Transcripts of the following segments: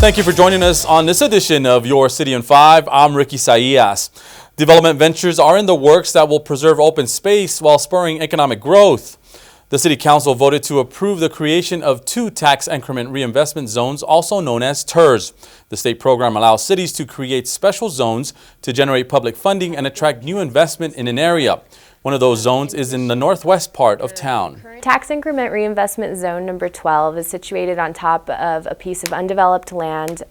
Thank you for joining us on this edition of Your City in 5. I'm Ricky Saillas. Development ventures are in the works that will preserve open space while spurring economic growth. The City Council voted to approve the creation of 2 tax increment reinvestment zones, also known as TIRZ. The state program allows cities to create special zones to generate public funding and attract new investment in an area. One of those zones is in the northwest part of town. Tax Increment Reinvestment Zone number 12 is situated on top of a piece of undeveloped land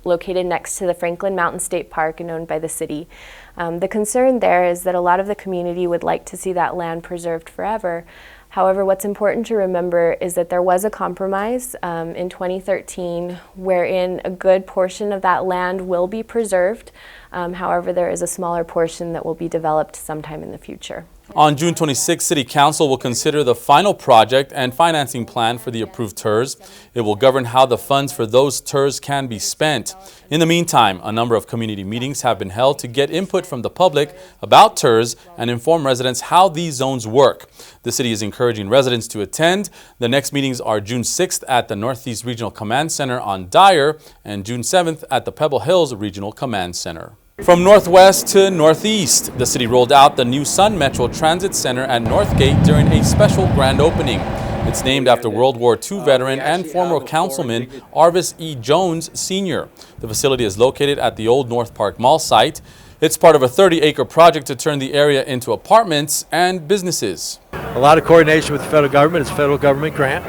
located next to the Franklin Mountain State Park and owned by the city. The concern there is that a lot of the community would like to see that land preserved forever. However, what's important to remember is that there was a compromise in 2013 wherein a good portion of that land will be preserved. However, there is a smaller portion that will be developed sometime in the future. On June 26, City Council will consider the final project and financing plan for the approved TIRZ. It will govern how the funds for those TIRZ can be spent. In the meantime, a number of community meetings have been held to get input from the public about TIRZ and inform residents how these zones work. The city is encouraging residents to attend. The next meetings are June 6th at the Northeast Regional Command Center on Dyer and June 7th at the Pebble Hills Regional Command Center. From northwest to northeast, the city rolled out the new Sun Metro Transit Center at Northgate during a special grand opening. It's named after World War II veteran and former councilman Arvis E. Jones, Sr. The facility is located at the old North Park Mall site. It's part of a 30-acre project to turn the area into apartments and businesses. A lot of coordination with the federal government. It's a federal government grant,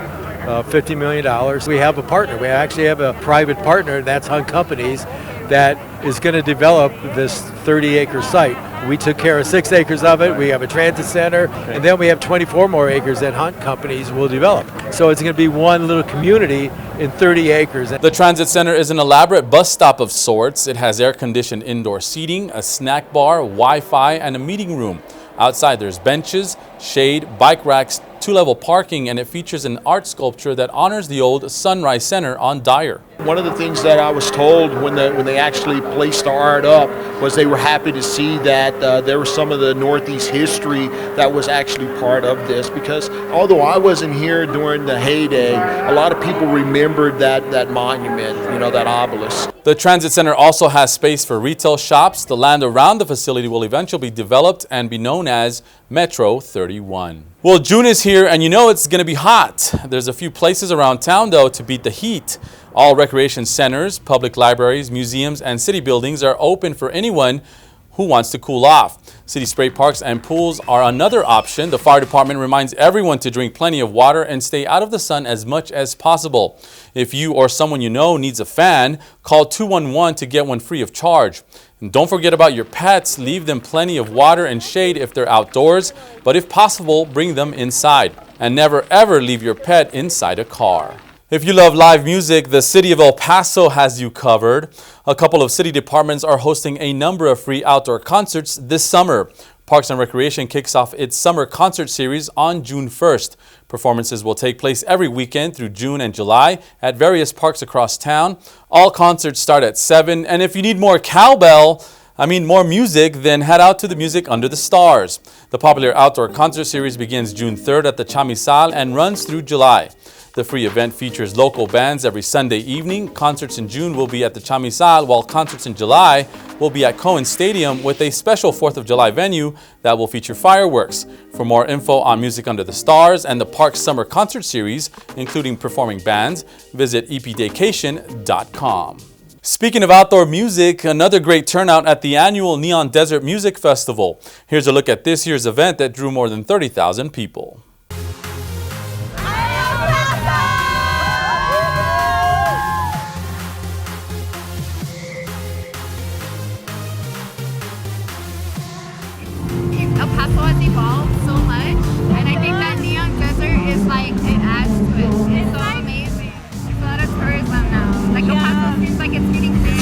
$50 million. We have a partner. We actually have a private partner, that's Hunt Companies, that is going to develop this 30-acre site. We took care of 6 acres of it. We have a transit center, and then we have 24 more acres that Hunt Companies will develop. So it's going to be one little community in 30 acres. The transit center is an elaborate bus stop of sorts. It has air-conditioned indoor seating, a snack bar, Wi-Fi, and a meeting room. Outside there's benches, shade, bike racks, 2-level parking, and it features an art sculpture that honors the old Sunrise Center on Dyer. One of the things that I was told when they actually placed the art up was they were happy to see that there was some of the Northeast history that was actually part of this, because although I wasn't here during the heyday, a lot of people remembered that monument, that obelisk. The transit center also has space for retail shops. The land around the facility will eventually be developed and be known as Metro 31. Well, June is here and it's going to be hot. There's a few places around town though to beat the heat. All recreation centers, public libraries, museums, and city buildings are open for anyone who wants to cool off. City spray parks and pools are another option. The fire department reminds everyone to drink plenty of water and stay out of the sun as much as possible. If you or someone you know needs a fan, call 211 to get one free of charge. And don't forget about your pets. Leave them plenty of water and shade if they're outdoors, but if possible, bring them inside. And never ever leave your pet inside a car. If you love live music, the City of El Paso has you covered. A couple of city departments are hosting a number of free outdoor concerts this summer. Parks and Recreation kicks off its summer concert series on June 1st. Performances will take place every weekend through June and July at various parks across town. All concerts start at 7, and if you need more more music, then head out to the Music Under the Stars. The popular outdoor concert series begins June 3rd at the Chamizal and runs through July. The free event features local bands every Sunday evening. Concerts in June will be at the Chamizal, while concerts in July will be at Cohen Stadium with a special 4th of July venue that will feature fireworks. For more info on Music Under the Stars and the Park's Summer Concert Series, including performing bands, visit epvacation.com. Speaking of outdoor music, another great turnout at the annual Neon Desert Music Festival. Here's a look at this year's event that drew more than 30,000 people. El Paso has evolved so much, and I think that Neon Desert is it adds to it. It's so amazing. It's a lot of tourism now. El Paso seems like it's getting big.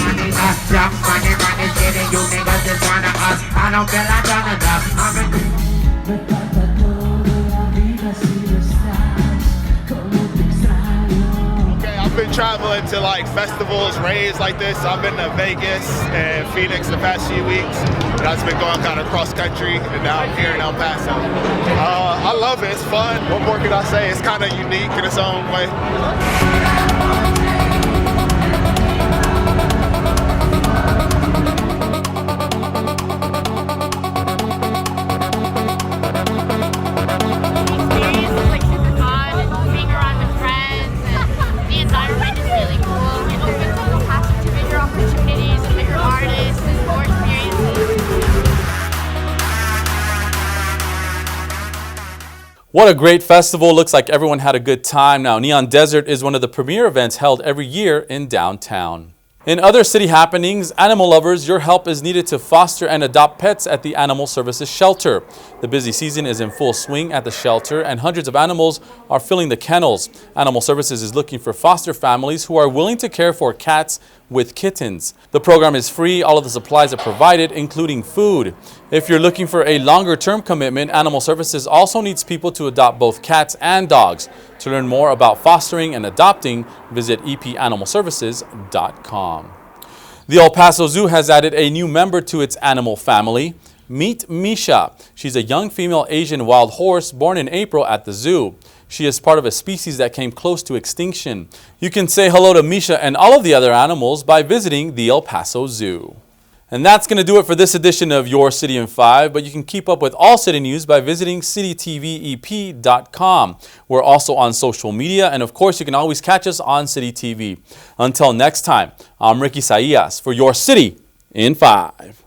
I've been traveling to festivals, raves like this. I've been to Vegas and Phoenix the past few weeks. And I've been going kind of cross country, and now I'm here in El Paso. I love it. It's fun. What more can I say? It's kind of unique in its own way. What a great festival. Looks like everyone had a good time. Now, Neon Desert is one of the premier events held every year in downtown. In other city happenings, animal lovers, your help is needed to foster and adopt pets at the Animal Services Shelter. The busy season is in full swing at the shelter, and hundreds of animals are filling the kennels. Animal Services is looking for foster families who are willing to care for cats with kittens. The program is free. All of the supplies are provided, including food. If you're looking for a longer-term commitment, Animal Services also needs people to adopt both cats and dogs. To learn more about fostering and adopting, visit elpasotexas.gov. The El Paso Zoo has added a new member to its animal family. Meet Misha. She's a young female Asian wild horse born in April at the zoo. She is part of a species that came close to extinction. You can say hello to Misha and all of the other animals by visiting the El Paso Zoo. And that's going to do it for this edition of Your City in 5, but you can keep up with all city news by visiting citytvep.com. We're also on social media, and of course you can always catch us on City TV. Until next time, I'm Ricky Saillas for Your City in 5.